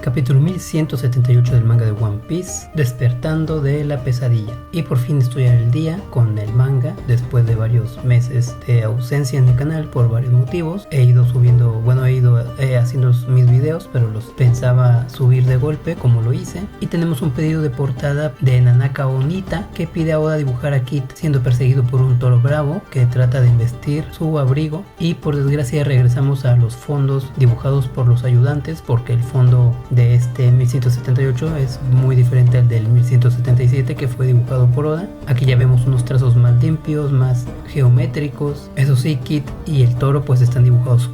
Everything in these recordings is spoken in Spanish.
Capítulo 1178 del manga de One Piece, despertando de la pesadilla. Y por fin estoy al día con el manga, después de varios meses de ausencia en el canal por varios motivos. He ido haciendo mis videos, pero los pensaba subir de golpe como lo hice. Y tenemos un pedido de portada de Nanaka Onita, que pide a Oda dibujar a Kid siendo perseguido por un toro bravo que trata de embestir su abrigo. Y por desgracia regresamos a los fondos dibujados por los ayudantes, porque el fondo de este 1178 es muy diferente al del 1177 que fue dibujado por Oda. Aquí ya vemos unos trazos más limpios, más geométricos. Eso sí, Kid y el toro pues están dibujados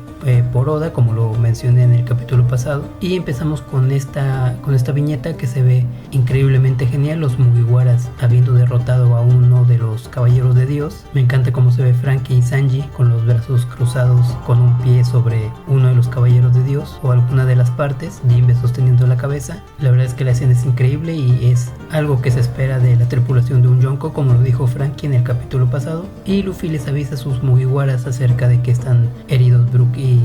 por Oda, como lo mencioné en el capítulo pasado. Y empezamos con esta viñeta que se ve increíblemente genial, los Mugiwaras habiendo derrotado a uno de los caballeros de Dios. Me encanta cómo se ve Frankie y Sanji con los brazos cruzados, con un pie sobre uno de los caballeros de Dios o alguna de las partes, Jinbe sosteniendo la cabeza. La verdad es que la escena es increíble y es algo que se espera de la tripulación de un Yonko, como lo dijo Frankie en el capítulo pasado. Y Luffy les avisa a sus Mugiwaras acerca de que están heridos Brook y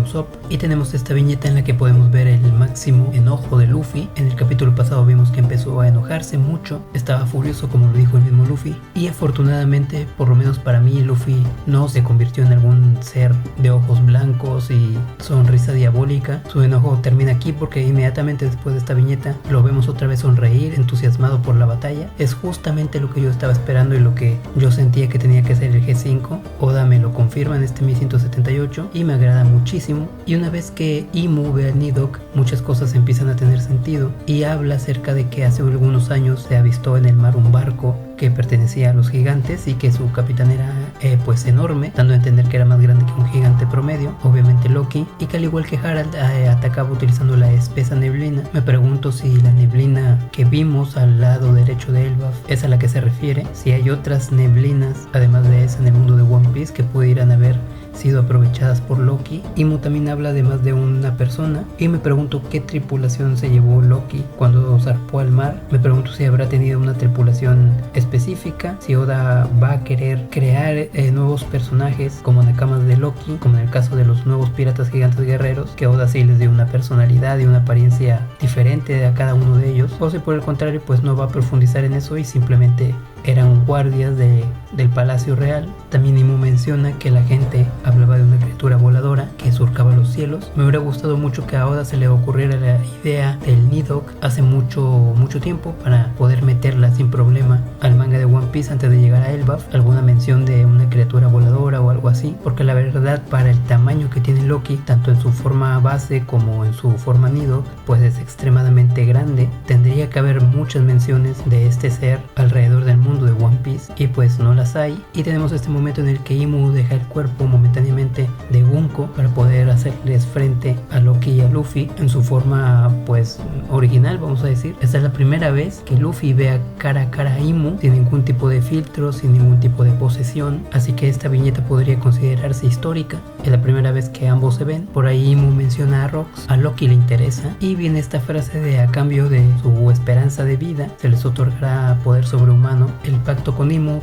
Usopp. Y tenemos esta viñeta en la que podemos ver el máximo enojo de Luffy. En el capítulo pasado vimos que empezó a enojarse mucho, estaba furioso como lo dijo el mismo Luffy, y afortunadamente, por lo menos para mí, Luffy no se convirtió en algún ser de ojos blancos y sonrisa diabólica. Su enojo termina aquí porque inmediatamente después de esta viñeta lo vemos otra vez sonreír, entusiasmado por la batalla. Es justamente lo que yo estaba esperando y lo que yo sentía que tenía que ser el G5. Oda me lo confirma en este 1178 y me agrada muchísimo. Y una vez que Imu ve al Nidok, muchas cosas empiezan a tener sentido, y habla acerca de que hace algunos años se avistó en el mar un barco que pertenecía a los gigantes y que su capitán era pues enorme, dando a entender que era más grande que un gigante promedio, obviamente Loki, y que al igual que Harald atacaba utilizando la espesa neblina. Me pregunto si la neblina que vimos al lado derecho de Elbaf es a la que se refiere, si hay otras neblinas además de esa en el mundo de One Piece que pudieran haber sido aprovechadas por Loki. Imu también habla de más de una persona, y me pregunto qué tripulación se llevó Loki cuando zarpó al mar. Me pregunto si habrá tenido una tripulación específica, si Oda va a querer crear nuevos personajes como nakamas de Loki, como en el caso de los nuevos piratas gigantes guerreros, que Oda sí les dio una personalidad y una apariencia diferente a cada uno de ellos, o si por el contrario pues no va a profundizar en eso y simplemente eran guardias del Palacio Real. También Imu menciona que la gente hablaba de una criatura voladora que surcaba los cielos. Me hubiera gustado mucho que a Oda se le ocurriera la idea del Nidok hace mucho tiempo para poder meterla sin problema al manga de One Piece antes de llegar a Elbaf, alguna mención de una criatura voladora o algo así, porque la verdad para el tamaño que tiene Loki, tanto en su forma base como en su forma Nidok, pues es extremadamente grande. Tendría que haber muchas menciones de este ser alrededor del mundo de One Piece y pues no las hay. Y tenemos este momento en el que Imu deja el cuerpo momentáneamente de Bunko para poder hacerles frente a Loki y a Luffy en su forma pues original, vamos a decir. Esta es la primera vez que Luffy ve a cara a Imu sin ningún tipo de filtro, sin ningún tipo de posesión, así que esta viñeta podría considerarse histórica. Es la primera vez que ambos se ven. Por ahí Imu menciona a Rox, a Loki le interesa, y viene esta frase de: a cambio de su esperanza de vida se les otorgará poder sobrehumano. El pacto con Imu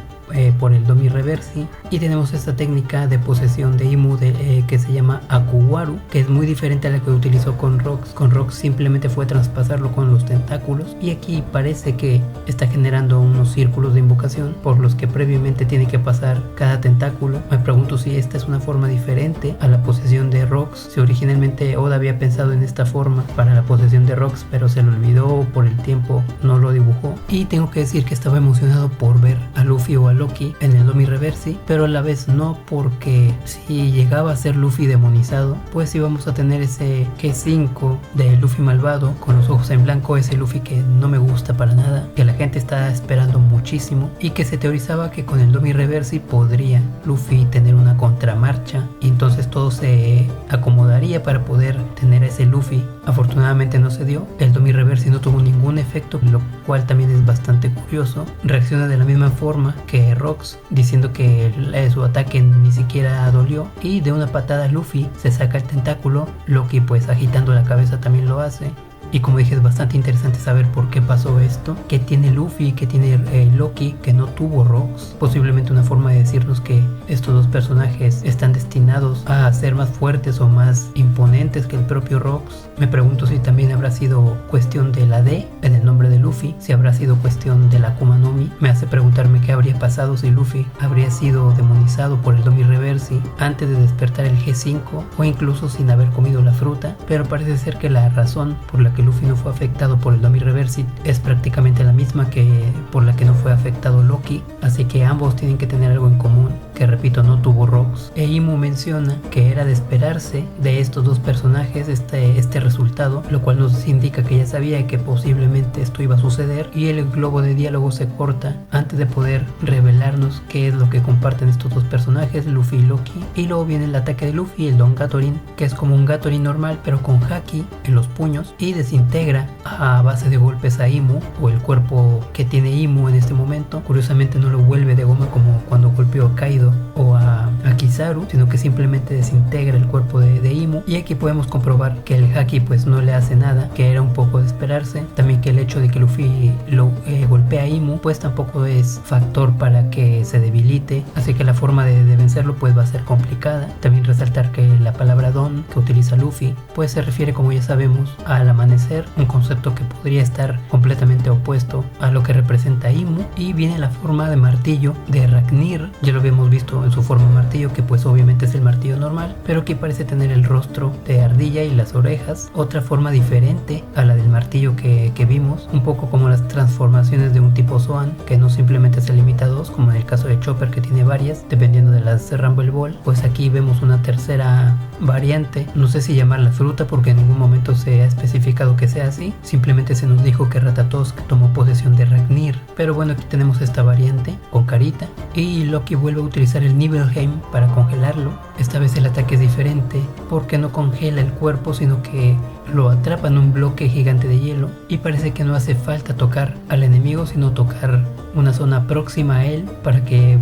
por el Domi Reversi, y tenemos esta técnica de posesión de Imu que se llama Akuwaru, que es muy diferente a la que utilizó con Rox. Con Rox simplemente fue traspasarlo con los tentáculos, y aquí parece que está generando unos círculos de invocación por los que previamente tiene que pasar cada tentáculo. Me pregunto si esta es una forma diferente a la posesión de Rox, si originalmente Oda había pensado en esta forma para la posesión de Rox pero se lo olvidó o por el tiempo no lo dibujó. Y tengo que decir que estaba emocionado por ver a Luffy o a Loki en el Domi Reversi, pero a la vez no, porque si llegaba a ser Luffy demonizado, pues íbamos a tener ese G5 de Luffy malvado con los ojos en blanco, ese Luffy que no me gusta para nada, que la gente está esperando muchísimo, y que se teorizaba que con el Domi Reversi podría Luffy tener una contramarcha y entonces todo se acomodaría para poder tener a ese Luffy. Afortunadamente no se dio, el Domi Reversi no tuvo ningún efecto, lo cual también es bastante curioso. Reacciona de la misma forma que Rox, diciendo que su ataque ni siquiera dolió, y de una patada Luffy se saca el tentáculo. Loki pues agitando la cabeza también lo hace. Y como dije, es bastante interesante saber por qué pasó esto, qué tiene Luffy, qué tiene Loki que no tuvo Rocks. Posiblemente una forma de decirnos que estos dos personajes están destinados a ser más fuertes o más imponentes que el propio Rocks. Me pregunto si también habrá sido cuestión de la D en el nombre de Luffy, si habrá sido cuestión de la Akuma no Mi. Me hace preguntarme qué habría pasado si Luffy habría sido demonizado por el Domi Reversi antes de despertar el G5 o incluso sin haber comido la fruta, pero parece ser que la razón por la que Luffy no fue afectado por el Domi Reversi es prácticamente la misma que por la que no fue afectado Loki, así que ambos tienen que tener algo en común, que repito, no tuvo Rocks. E Imu menciona que era de esperarse de estos dos personajes este resultado, lo cual nos indica que ya sabía que posiblemente esto iba a suceder, y el globo de diálogo se corta antes de poder revelarnos qué es lo que comparten estos dos personajes, Luffy y Loki. Y luego viene el ataque de Luffy, el Don Gatorin, que es como un Gatorin normal pero con haki en los puños, y desintegra a base de golpes a Imu, o el cuerpo que tiene Imu en este momento. Curiosamente no lo vuelve de goma como cuando golpeó a Kaido o a Kizaru, sino que simplemente desintegra el cuerpo de Imu. Y aquí podemos comprobar que el haki pues no le hace nada, que era un poco de esperarse. También que el hecho de que Luffy lo golpea a Imu pues tampoco es factor para que se debilite, así que la forma de vencerlo pues va a ser complicada. También resaltar que la palabra Don que utiliza Luffy pues se refiere, como ya sabemos, al amanecer, un concepto que podría estar completamente opuesto a lo que representa Imu. Y viene la forma de martillo de Raknir, ya lo habíamos visto en su forma martillo, que pues obviamente es el martillo normal, pero que parece tener el rostro de ardilla y las orejas, otra forma diferente a la del martillo que vimos, un poco como las transformaciones de un tipo Zoan, que no simplemente se limita a dos, como en el caso de Chopper, que tiene varias, dependiendo de las Rumble Ball. Pues aquí vemos una tercera variante, no sé si llamarla fruta porque en ningún momento se ha especificado que sea así, simplemente se nos dijo que Ratatosk tomó posesión de Raknir, pero bueno, aquí tenemos esta variante con carita, y Loki vuelve a utilizar el Nibelheim para congelarlo. Esta vez el ataque es diferente porque no congela el cuerpo, sino que lo atrapa en un bloque gigante de hielo, y parece que no hace falta tocar al enemigo sino tocar una zona próxima a él para que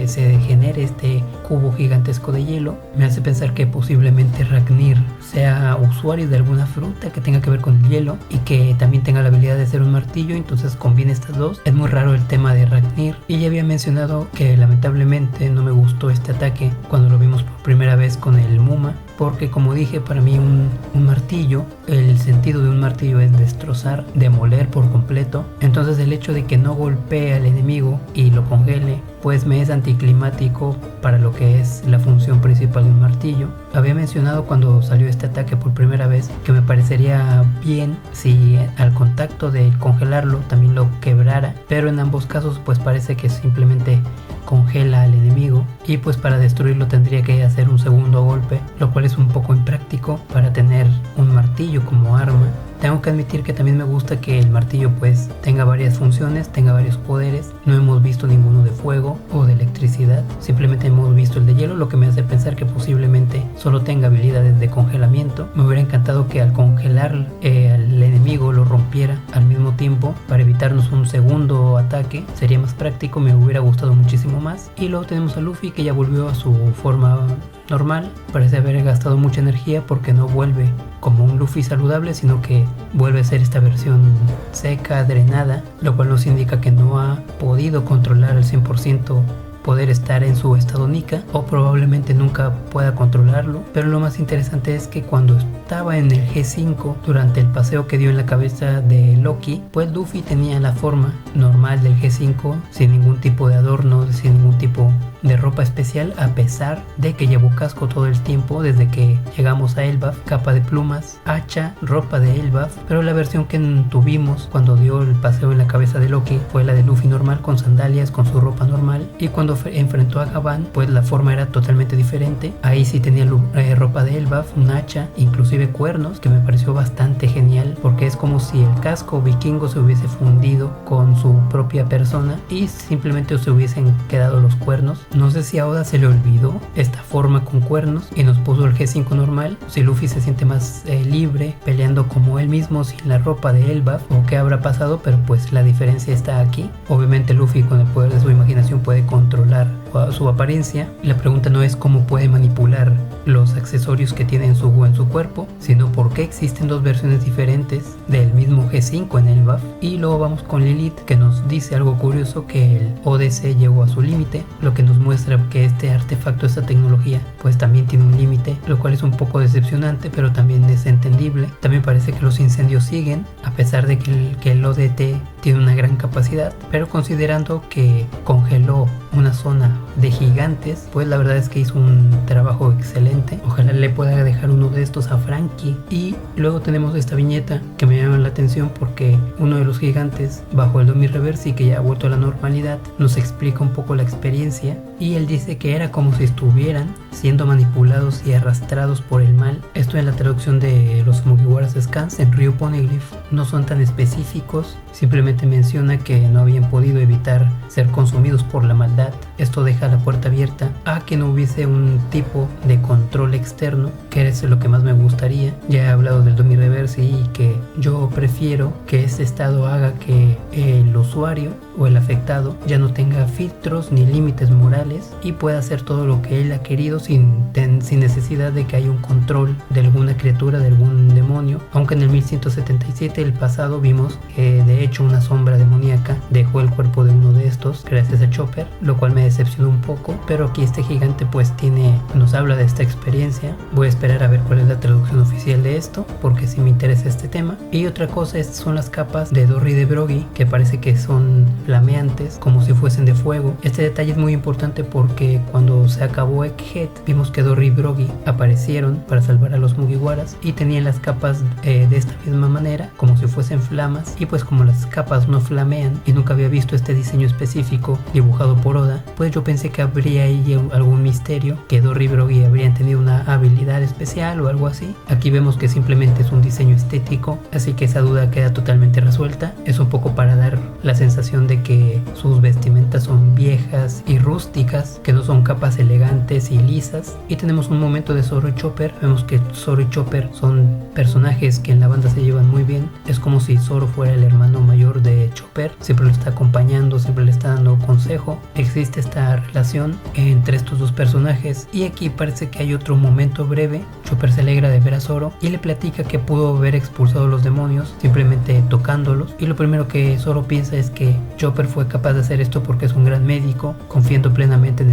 se genere este cubo gigantesco de hielo. Me hace pensar que posiblemente Raknir sea usuario de alguna fruta que tenga que ver con el hielo y que también tenga la habilidad de ser un martillo, entonces combina estas dos. Es muy raro el tema de Raknir, y ya había mencionado que lamentablemente no me gustó este ataque cuando lo vimos por primera vez con el Muma, porque como dije, para mí un martillo, el sentido de un martillo es destrozar, demoler por completo. Entonces el hecho de que no golpee al enemigo y lo congele pues me es anticlimático para lo que es la función principal de un martillo. Había mencionado cuando salió este ataque por primera vez que me parecería bien si al contacto de congelarlo también lo quebrara, pero en ambos casos pues parece que simplemente congela al enemigo, y pues para destruirlo tendría que hacer un segundo golpe, lo cual es un poco impráctico para tener un martillo como arma. Tengo que admitir que también me gusta que el martillo pues tenga varias funciones, tenga varios poderes. No hemos visto ninguno de fuego o de electricidad, simplemente hemos visto el de hielo, lo que me hace pensar que posiblemente solo tenga habilidades de congelamiento. Me hubiera encantado que al congelar al enemigo lo rompiera al mismo tiempo para evitarnos un segundo ataque, sería más práctico, me hubiera gustado muchísimo más. Y luego tenemos a Luffy, que ya volvió a su forma normal, parece haber gastado mucha energía porque no vuelve como un Luffy saludable, sino que vuelve a ser esta versión seca, drenada, lo cual nos indica que no ha podido controlar al 100% poder estar en su estado Nika, o probablemente nunca pueda controlarlo. Pero lo más interesante es que cuando estaba en el G5 durante el paseo que dio en la cabeza de Loki, pues Luffy tenía la forma normal del G5, sin ningún tipo de adorno, sin ningún tipo de ropa especial, a pesar de que llevó casco todo el tiempo desde que llegamos a Elbaf, capa de plumas, hacha, ropa de Elbaf. Pero la versión que tuvimos cuando dio el paseo en la cabeza de Loki fue la de Luffy normal, con sandalias, con su ropa normal, y cuando enfrentó a Gavan pues la forma era totalmente diferente. Ahí sí tenía ropa de Elbaf, un hacha, inclusive cuernos, que me pareció bastante genial porque es como si el casco vikingo se hubiese fundido con su propia persona y simplemente se hubiesen quedado los cuernos. No sé si a Oda se le olvidó esta forma con cuernos y nos puso el G5 normal, si Luffy se siente más libre peleando como él mismo sin la ropa de Elbaf, o qué habrá pasado, pero pues la diferencia está aquí. Obviamente Luffy con el poder de su imaginación puede controlar su apariencia. La pregunta no es cómo puede manipular los accesorios que tiene en su cuerpo, sino por qué existen dos versiones diferentes del mismo G5 en el buff. Y luego vamos con Lilith, que nos dice algo curioso, que el ODC llegó a su límite, lo que nos muestra que este artefacto, esta tecnología, pues también tiene un límite, lo cual es un poco decepcionante, pero también es entendible. También parece que los incendios siguen, a pesar de que el ODT tiene una gran capacidad, pero considerando que congeló una zona de gigantes, pues la verdad es que hizo un trabajo excelente. Ojalá le pueda dejar uno de estos a Frankie. Y luego tenemos esta viñeta que me llama la atención porque uno de los gigantes bajo el Domi Reverse y que ya ha vuelto a la normalidad nos explica un poco la experiencia, y él dice que era como si estuvieran siendo manipulados y arrastrados por el mal. Esto en la traducción de los Mugiwaras Scans en Río Poneglyph no son tan específicos, simplemente menciona que no habían podido evitar ser consumidos por la maldad. Esto deja la puerta abierta a que no hubiese un tipo de control externo, que es lo que más me gustaría. Ya he hablado del Domi Reverse y que yo prefiero que este estado haga que el usuario o el afectado ya no tenga filtros ni límites morales y pueda hacer todo lo que él ha querido sin necesidad de que haya un control de alguna criatura, de algún demonio. Aunque en el 1177, el pasado, vimos que de hecho una sombra demoníaca dejó el cuerpo de uno de estos gracias a Chopper, lo cual me decepcionó un poco, pero aquí este gigante pues nos habla de esta experiencia. Voy a esperar a ver cuál es la traducción oficial de esto, porque sí me interesa este tema. Y otra cosa son las capas de Dorry y de Broggy, que parece que son flameantes, como si fuesen de fuego. Este detalle es muy importante porque cuando se acabó Egghead, vimos que Dorry y Broggy aparecieron para salvar a los Mugiwaras y tenían las capas de esta misma manera, como si fuesen flamas. Y pues como las capas no flamean y nunca había visto este diseño específico dibujado por Oda, pues yo pensé que habría ahí algún misterio, que Dorry y Broggy habrían tenido una habilidad especial o algo así. Aquí vemos que simplemente es un diseño estético, así que esa duda queda totalmente resuelta. Es un poco para dar la sensación de que sus vestimentas son viejas y rústicas, que no son capas elegantes y lisas. Y tenemos un momento de Zoro y Chopper. Vemos que Zoro y Chopper son personajes que en la banda se llevan muy bien. Es como si Zoro fuera el hermano mayor de Chopper, siempre lo está acompañando, siempre le está dando consejo. Existe esta relación entre estos dos personajes, y aquí parece que hay otro momento breve. Chopper se alegra de ver a Zoro y le platica que pudo haber expulsado a los demonios simplemente tocándolos, y lo primero que Zoro piensa es que Chopper fue capaz de hacer esto porque es un gran médico, confiando plenamente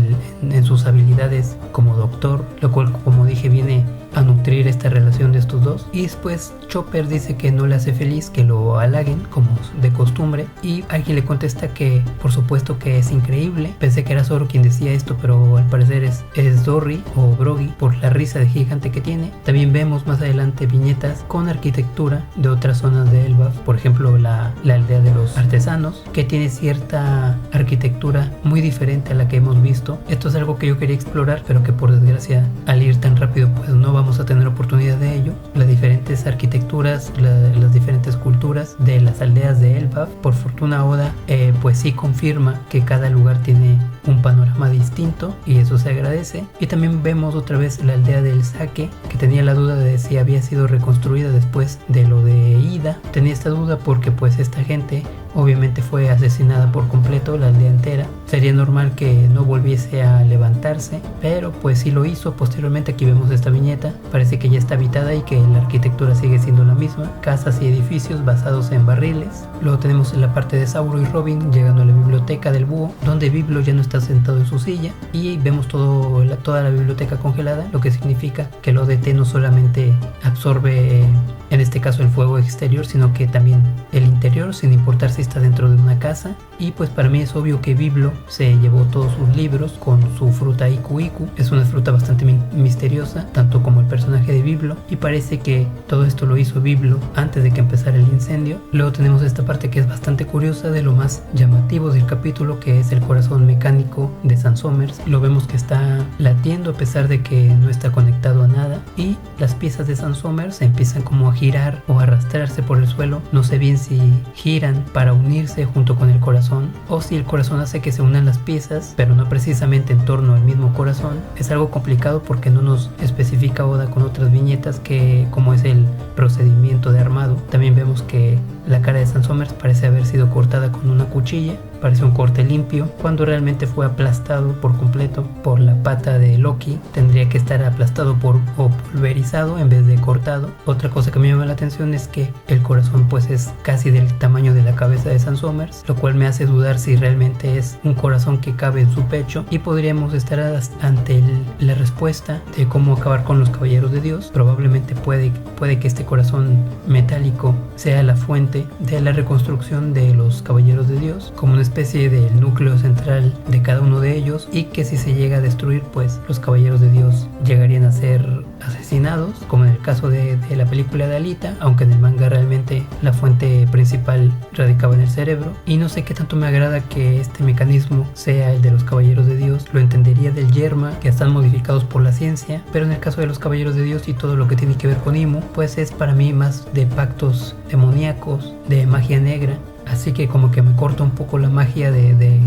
en sus habilidades como doctor, lo cual, como dije, viene a nutrir esta relación de estos dos. Y después Chopper dice que no le hace feliz que lo halaguen como de costumbre, y alguien le contesta que por supuesto que es increíble. Pensé que era Zoro quien decía esto, pero al parecer es Dorry o Broggy, por la risa de gigante que tiene. También vemos más adelante viñetas con arquitectura de otras zonas de Elbaf, por ejemplo la aldea de los artesanos, que tiene cierta arquitectura muy diferente a la que hemos visto. Esto es algo que yo quería explorar, pero que por desgracia al ir tan rápido pues no vamos a tener oportunidad de ello. Las diferentes arquitecturas, las diferentes culturas de las aldeas de Elbaf. Por fortuna Oda pues sí confirma que cada lugar tiene un panorama distinto, y eso se agradece. Y también vemos otra vez la aldea del Sake, que tenía la duda de si había sido reconstruida después de lo de Ida. Tenía esta duda porque pues esta gente obviamente fue asesinada por completo, la aldea entera. Sería normal que no volviese a levantarse, pero pues sí lo hizo. Posteriormente aquí vemos esta viñeta, parece que ya está habitada y que la arquitectura sigue siendo la misma, casas y edificios basados en barriles. Luego tenemos en la parte de Sauro y Robin llegando a la biblioteca del búho, donde Biblo ya no está sentado en su silla, y vemos toda la biblioteca congelada, lo que significa que el ODT no solamente absorbe en este caso el fuego exterior, sino que también el interior, sin importar si está dentro de una casa. Y pues para mí es obvio que Biblo se llevó todos sus libros con su fruta Iku Iku. Es una fruta bastante misteriosa, tanto como el personaje de Biblo, y parece que todo esto lo hizo Biblo antes de que empezara el incendio. Luego tenemos esta parte que es bastante curiosa, de lo más llamativo del capítulo, que es el corazón mecánico de San Somers. Lo vemos que está latiendo a pesar de que no está conectado a nada, y las piezas de San Somers empiezan como a girar o arrastrarse por el suelo. No sé bien si giran para unirse junto con el corazón, o si el corazón hace que se unan las piezas, pero no precisamente en torno al mismo corazón. Es algo complicado porque no nos especifica Oda con otras viñetas que cómo es el procedimiento de armado. También vemos que la cara de San Somers parece haber sido cortada con una cuchilla, parece un corte limpio, cuando realmente fue aplastado por completo por la pata de Loki. Tendría que estar aplastado o pulverizado en vez de cortado. Otra cosa que me llama la atención es que el corazón pues es casi del tamaño de la cabeza de Sam Summers, lo cual me hace dudar si realmente es un corazón que cabe en su pecho, y podríamos estar ante la respuesta de cómo acabar con los caballeros de Dios. Probablemente puede que este corazón metálico sea la fuente de la reconstrucción de los caballeros de Dios, como una especie de núcleo central de cada uno de ellos, y que si se llega a destruir, pues los caballeros de Dios llegarían a ser asesinados, como en el caso de la película de Alita, aunque en el manga realmente la fuente principal radicaba en el cerebro. Y no sé qué tanto me agrada que este mecanismo sea el de los caballeros de Dios. Lo entendería del yerma, que están modificados por la ciencia, pero en el caso de los caballeros de Dios y todo lo que tiene que ver con Imu, pues es para mí más de pactos demoníacos, de magia negra. Así que como que me corta un poco la magia de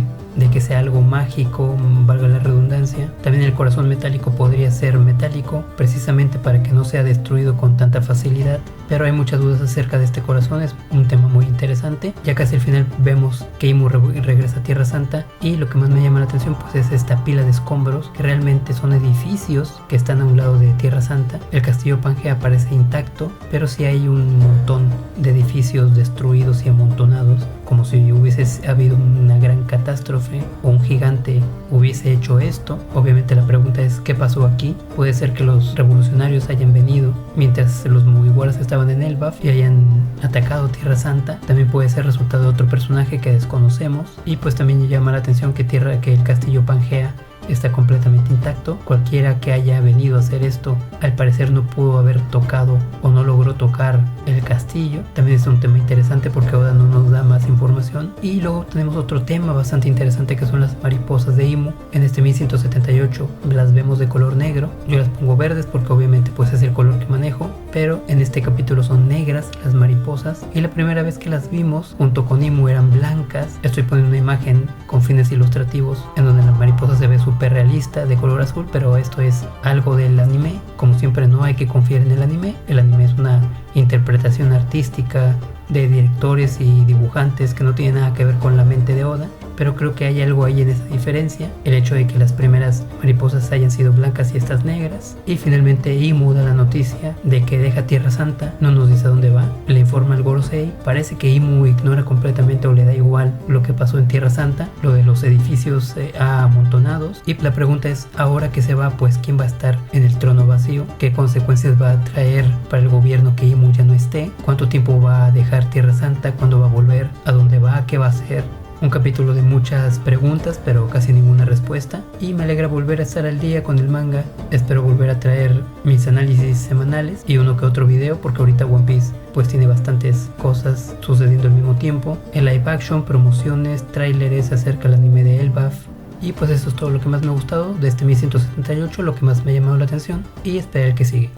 que sea algo mágico, valga la redundancia. También el corazón metálico podría ser metálico, precisamente para que no sea destruido con tanta facilidad. Pero hay muchas dudas acerca de este corazón, es un tema muy interesante. Ya casi al final vemos que Imu regresa a Tierra Santa, y lo que más me llama la atención pues es esta pila de escombros, que realmente son edificios que están a un lado de Tierra Santa. El castillo Pangea parece intacto, pero sí hay un montón de edificios destruidos y amontonados, como si hubiese habido una gran catástrofe o un gigante hubiese hecho esto. Obviamente la pregunta es ¿qué pasó aquí? Puede ser que los revolucionarios hayan venido mientras los Mugiwaras estaban en Elbaf y hayan atacado Tierra Santa. También puede ser resultado de otro personaje que desconocemos, y pues también llama la atención que el castillo Pangea está completamente intacto. Cualquiera que haya venido a hacer esto al parecer no pudo haber tocado o no logró tocar el castillo. También es un tema interesante porque Oda no nos da más información. Y luego tenemos otro tema bastante interesante, que son las mariposas de Imu. En este 1178 las vemos de color negro. Yo las pongo verdes porque obviamente pues es el color que manejo, pero en este capítulo son negras las mariposas, y la primera vez que las vimos junto con Imu eran blancas. Estoy poniendo una imagen con fines ilustrativos en donde la mariposa se ve súper realista de color azul, pero esto es algo del anime. Como siempre, no hay que confiar en el anime. El anime es una interpretación artística de directores y dibujantes que no tiene nada que ver con la mente de Oda, pero creo que hay algo ahí en esa diferencia, el hecho de que las primeras mariposas hayan sido blancas y estas negras. Y finalmente Imu da la noticia de que deja Tierra Santa, no nos dice a dónde va, le informa al Gorosei. Parece que Imu ignora completamente o le da igual lo que pasó en Tierra Santa, lo de los edificios amontonados, y la pregunta es, ahora que se va, pues ¿quién va a estar en el trono vacío? ¿Qué consecuencias va a traer para el gobierno que Imu ya no esté? ¿Cuánto tiempo va a dejar Tierra Santa? ¿Cuándo va a volver? ¿A dónde va? ¿Qué va a hacer? Un capítulo de muchas preguntas, pero casi ninguna respuesta, y me alegra volver a estar al día con el manga. Espero volver a traer mis análisis semanales y uno que otro video, porque ahorita One Piece pues tiene bastantes cosas sucediendo al mismo tiempo. En live action, promociones, tráileres acerca del anime de Elbaf. Y pues eso es todo lo que más me ha gustado de este 1178, lo que más me ha llamado la atención, y esperar el que sigue.